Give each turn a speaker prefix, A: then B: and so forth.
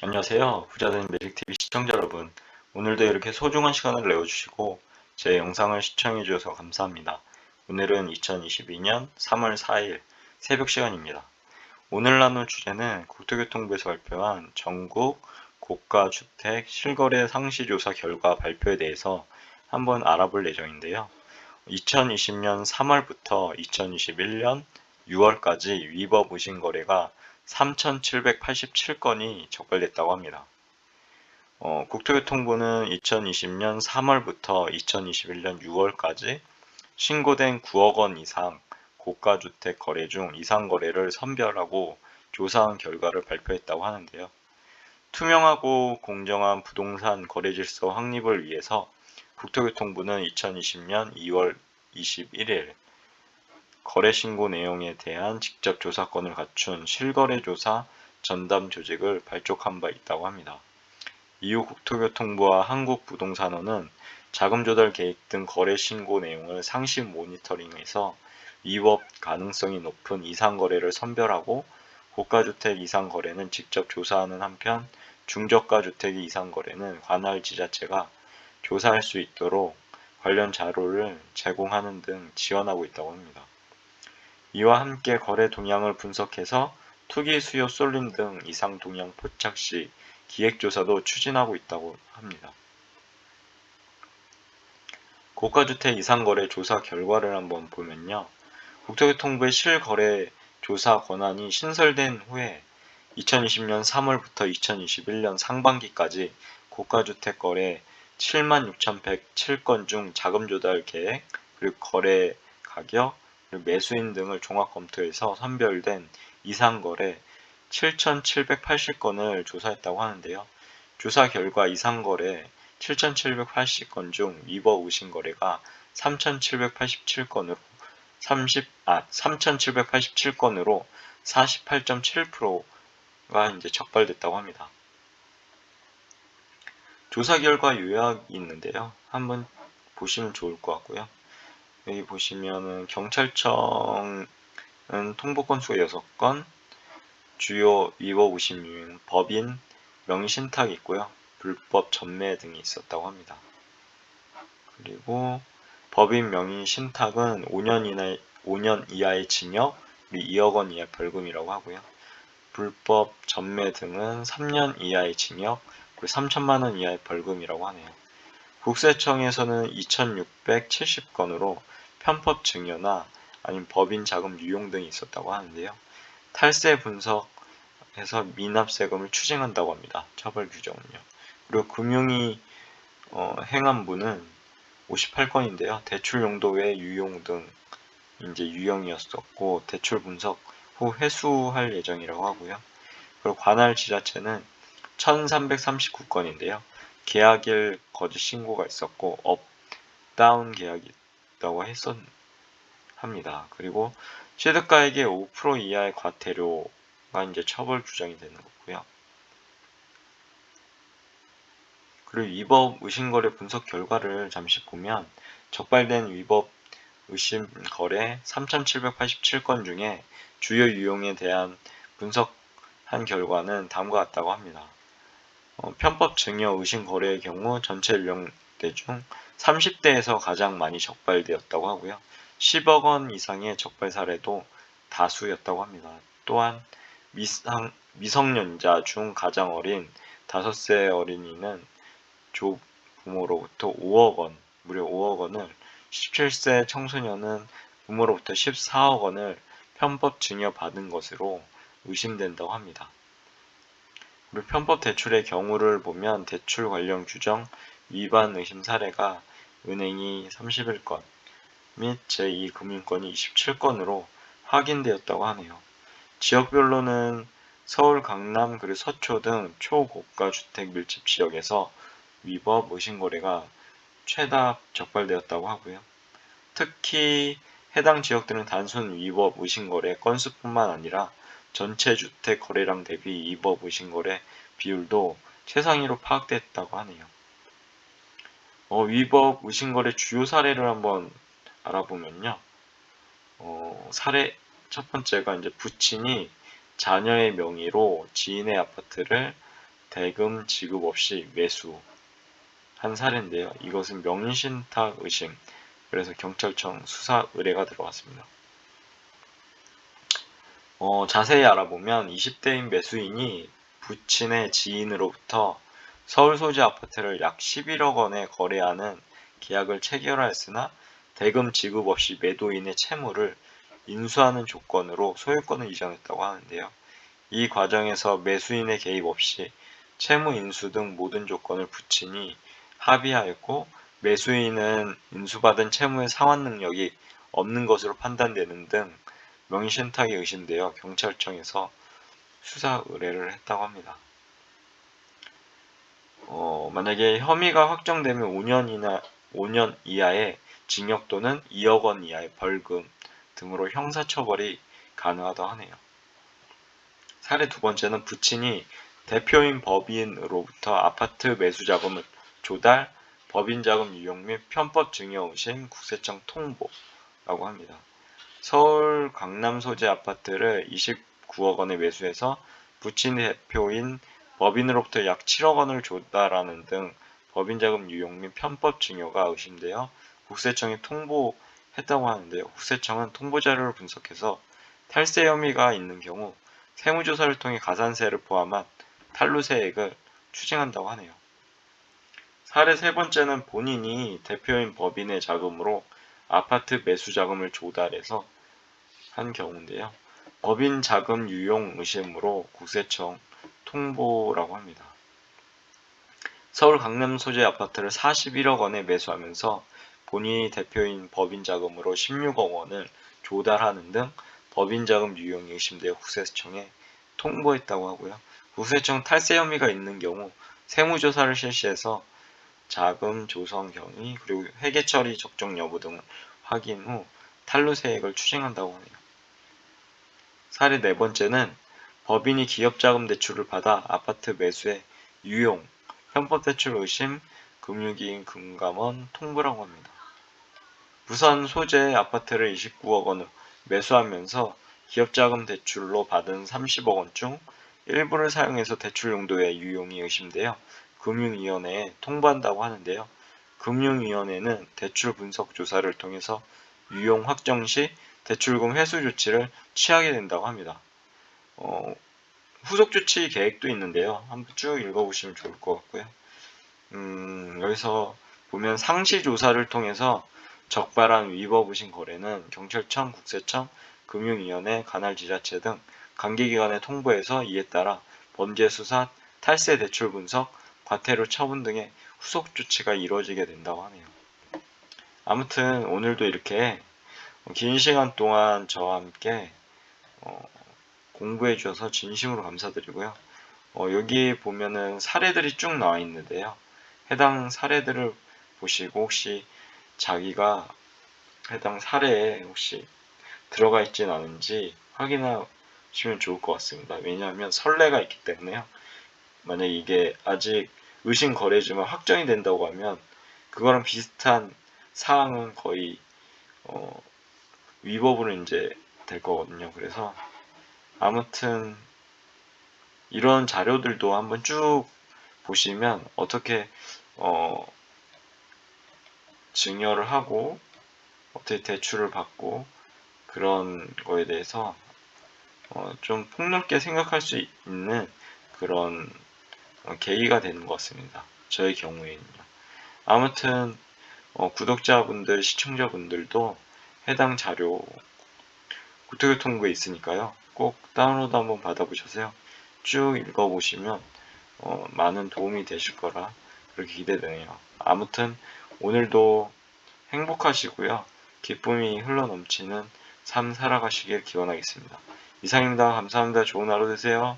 A: 안녕하세요. 부자되는 매직TV 시청자 여러분. 오늘도 이렇게 소중한 시간을 내어주시고 제 영상을 시청해 주셔서 감사합니다. 오늘은 2022년 3월 4일 새벽 시간입니다. 오늘 나눌 주제는 국토교통부에서 발표한 전국 고가주택 실거래 상시조사 결과 발표에 대해서 한번 알아볼 예정인데요. 2020년 3월부터 2021년 6월까지 위법 의심 거래가 3,787건이 적발됐다고 합니다. 국토교통부는 2020년 3월부터 2021년 6월까지 신고된 9억 원 이상 고가주택 거래 중 이상 거래를 선별하고 조사한 결과를 발표했다고 하는데요. 투명하고 공정한 부동산 거래 질서 확립을 위해서 국토교통부는 2020년 2월 21일 거래 신고 내용에 대한 직접 조사권을 갖춘 실거래조사 전담 조직을 발족한 바 있다고 합니다. 이후 국토교통부와 한국부동산원은 자금 조달 계획 등 거래 신고 내용을 상시 모니터링해서 위법 가능성이 높은 이상 거래를 선별하고 고가주택 이상 거래는 직접 조사하는 한편 중저가 주택 이상 거래는 관할 지자체가 조사할 수 있도록 관련 자료를 제공하는 등 지원하고 있다고 합니다. 이와 함께 거래 동향을 분석해서 투기 수요 쏠림 등 이상 동향 포착 시 기획조사도 추진하고 있다고 합니다. 고가주택 이상거래 조사 결과를 한번 보면요. 국토교통부의 실거래 조사 권한이 신설된 후에 2020년 3월부터 2021년 상반기까지 고가주택 거래 76,107건 중 자금 조달 계획, 그리고 거래 가격, 그리고 매수인 등을 종합 검토해서 선별된 이상 거래 7,780건을 조사했다고 하는데요. 조사 결과 이상 거래 7,780건 중 위법 의심 거래가 3,787건으로 3,787건으로 48.7%가 이제 적발됐다고 합니다. 조사 결과 요약이 있는데요. 한번 보시면 좋을 것 같고요. 여기 보시면은 경찰청은 통보 건수가 6건, 주요 위법 의심 유형, 법인 명의신탁이 있고요. 불법 전매 등이 있었다고 합니다. 그리고 법인 명의신탁은 5년 이하의 징역, 2억 원 이하 벌금이라고 하고요. 불법 전매 등은 3년 이하의 징역, 그리고 3천만 원 이하의 벌금이라고 하네요. 국세청에서는 2,670건으로 편법 증여나 아니면 법인 자금 유용 등이 있었다고 하는데요. 탈세 분석해서 미납 세금을 추징한다고 합니다. 처벌 규정은요. 그리고 금융위 행안부는 58건인데요. 대출 용도 외 유용 등 이제 유형이었었고 대출 분석 후 회수할 예정이라고 하고요. 그리고 관할 지자체는 1339건인데요. 계약일 거짓 신고가 있었고 업다운 계약이 있다고 합니다. 그리고 취득가액의 5% 이하의 과태료가 이제 처벌 규정이 되는 거고요. 그리고 위법 의심거래 분석 결과를 잠시 보면 적발된 위법 의심 거래 3,787건 중에 주요 유형에 대한 분석한 결과는 다음과 같다고 합니다. 편법 증여 의심 거래의 경우 전체 연령대 중 30대에서 가장 많이 적발되었다고 하고요. 10억 원 이상의 적발 사례도 다수였다고 합니다. 또한 미성년자 중 가장 어린 5세 어린이는 조부모로부터 5억 원, 무려 5억 원을, 17세 청소년은 부모로부터 14억 원을 편법 증여받은 것으로 의심된다고 합니다. 그리고 편법 대출의 경우를 보면 대출 관련 규정 위반 의심 사례가 은행이 31건 및 제2금융권이 27건으로 확인되었다고 하네요. 지역별로는 서울, 강남, 그리고 서초 등 초고가 주택 밀집 지역에서 위법 의심거래가 최다 적발되었다고 하고요. 특히 해당 지역들은 단순 위법 의심거래 건수뿐만 아니라 전체 주택 거래량 대비 위법 의심거래 비율도 최상위로 파악됐다고 하네요. 위법 의심거래 주요 사례를 한번 알아보면요. 사례 첫 번째가 이제 부친이 자녀의 명의로 지인의 아파트를 대금 지급 없이 매수한 사례인데요. 이것은 명의신탁 의심, 그래서 경찰청 수사 의뢰가 들어왔습니다. 자세히 알아보면 20대인 매수인이 부친의 지인으로부터 서울 소재 아파트를 약 11억 원에 거래하는 계약을 체결하였으나 대금 지급 없이 매도인의 채무를 인수하는 조건으로 소유권을 이전했다고 하는데요. 이 과정에서 매수인의 개입 없이 채무 인수 등 모든 조건을 부친이 합의하였고, 매수인은 인수받은 채무의 상환 능력이 없는 것으로 판단되는 등 명의신탁이 의심되어 경찰청에서 수사 의뢰를 했다고 합니다. 만약에 혐의가 확정되면 5년 이하의 징역 또는 2억 원 이하의 벌금 등으로 형사처벌이 가능하다고 하네요. 사례 두 번째는 부친이 대표인 법인으로부터 아파트 매수 자금을 조달, 법인 자금 유용 및 편법 증여 의심, 국세청 통보라고 합니다. 서울 강남 소재 아파트를 29억 원에 매수해서 부친 대표인 법인으로부터 약 7억 원을 조달하는 등 법인자금 유용 및 편법 증여가 의심되어 국세청에 통보했다고 하는데요. 국세청은 통보자료를 분석해서 탈세 혐의가 있는 경우 세무조사를 통해 가산세를 포함한 탈루세액을 추징한다고 하네요. 사례 세 번째는 본인이 대표인 법인의 자금으로 아파트 매수 자금을 조달해서 한 경우인데요. 법인 자금 유용 의심으로 국세청 통보라고 합니다. 서울 강남 소재 아파트를 41억 원에 매수하면서 본인이 대표인 법인 자금으로 16억 원을 조달하는 등 법인 자금 유용이 의심되어 국세청에 통보했다고 하고요. 국세청 탈세 혐의가 있는 경우 세무조사를 실시해서 자금 조성 경위 그리고 회계 처리 적정 여부 등을 확인 후 탈루세액을 추징한다고 하네요. 사례 네 번째는 법인이 기업자금 대출을 받아 아파트 매수에 유용, 편법대출 의심, 금융기인 금감원 통보라고 합니다. 부산 소재 아파트를 29억 원을 매수하면서 기업자금 대출로 받은 30억 원 중 일부를 사용해서 대출 용도의 유용이 의심되어 금융위원회에 통보한다고 하는데요. 금융위원회는 대출 분석 조사를 통해서 유용 확정 시 대출금 회수 조치를 취하게 된다고 합니다. 후속 조치 계획도 있는데요. 한번 쭉 읽어보시면 좋을 것 같고요. 여기서 보면 상시 조사를 통해서 적발한 위법 의심 거래는 경찰청, 국세청, 금융위원회, 관할지자체 등 관계기관에 통보해서 이에 따라 범죄 수사, 탈세 대출 분석, 과태료 처분 등의 후속 조치가 이루어지게 된다고 하네요. 아무튼 오늘도 이렇게 긴 시간 동안 저와 함께 공부해 주셔서 진심으로 감사드리고요. 여기 보면은 사례들이 쭉 나와 있는데요. 해당 사례들을 보시고 혹시 자기가 해당 사례에 혹시 들어가 있진 않은지 확인하시면 좋을 것 같습니다. 왜냐하면 선례가 있기 때문에요. 만약 이게 아직 의심 거래지만 확정이 된다고 하면 그거랑 비슷한 사항은 거의 위법으로 이제 될 거거든요. 그래서 아무튼 이런 자료들도 한번 쭉 보시면 어떻게 증여를 하고 어떻게 대출을 받고 그런 거에 대해서 좀 폭넓게 생각할 수 있는 그런 계기가 되는 것 같습니다. 저의 경우에는요. 아무튼 구독자분들, 시청자분들도 해당 자료 국토교통부에 있으니까요. 꼭 다운로드 한번 받아보셔서요. 쭉 읽어보시면 많은 도움이 되실 거라 그렇게 기대되네요. 아무튼 오늘도 행복하시고요. 기쁨이 흘러넘치는 삶 살아가시길 기원하겠습니다. 이상입니다. 감사합니다. 좋은 하루 되세요.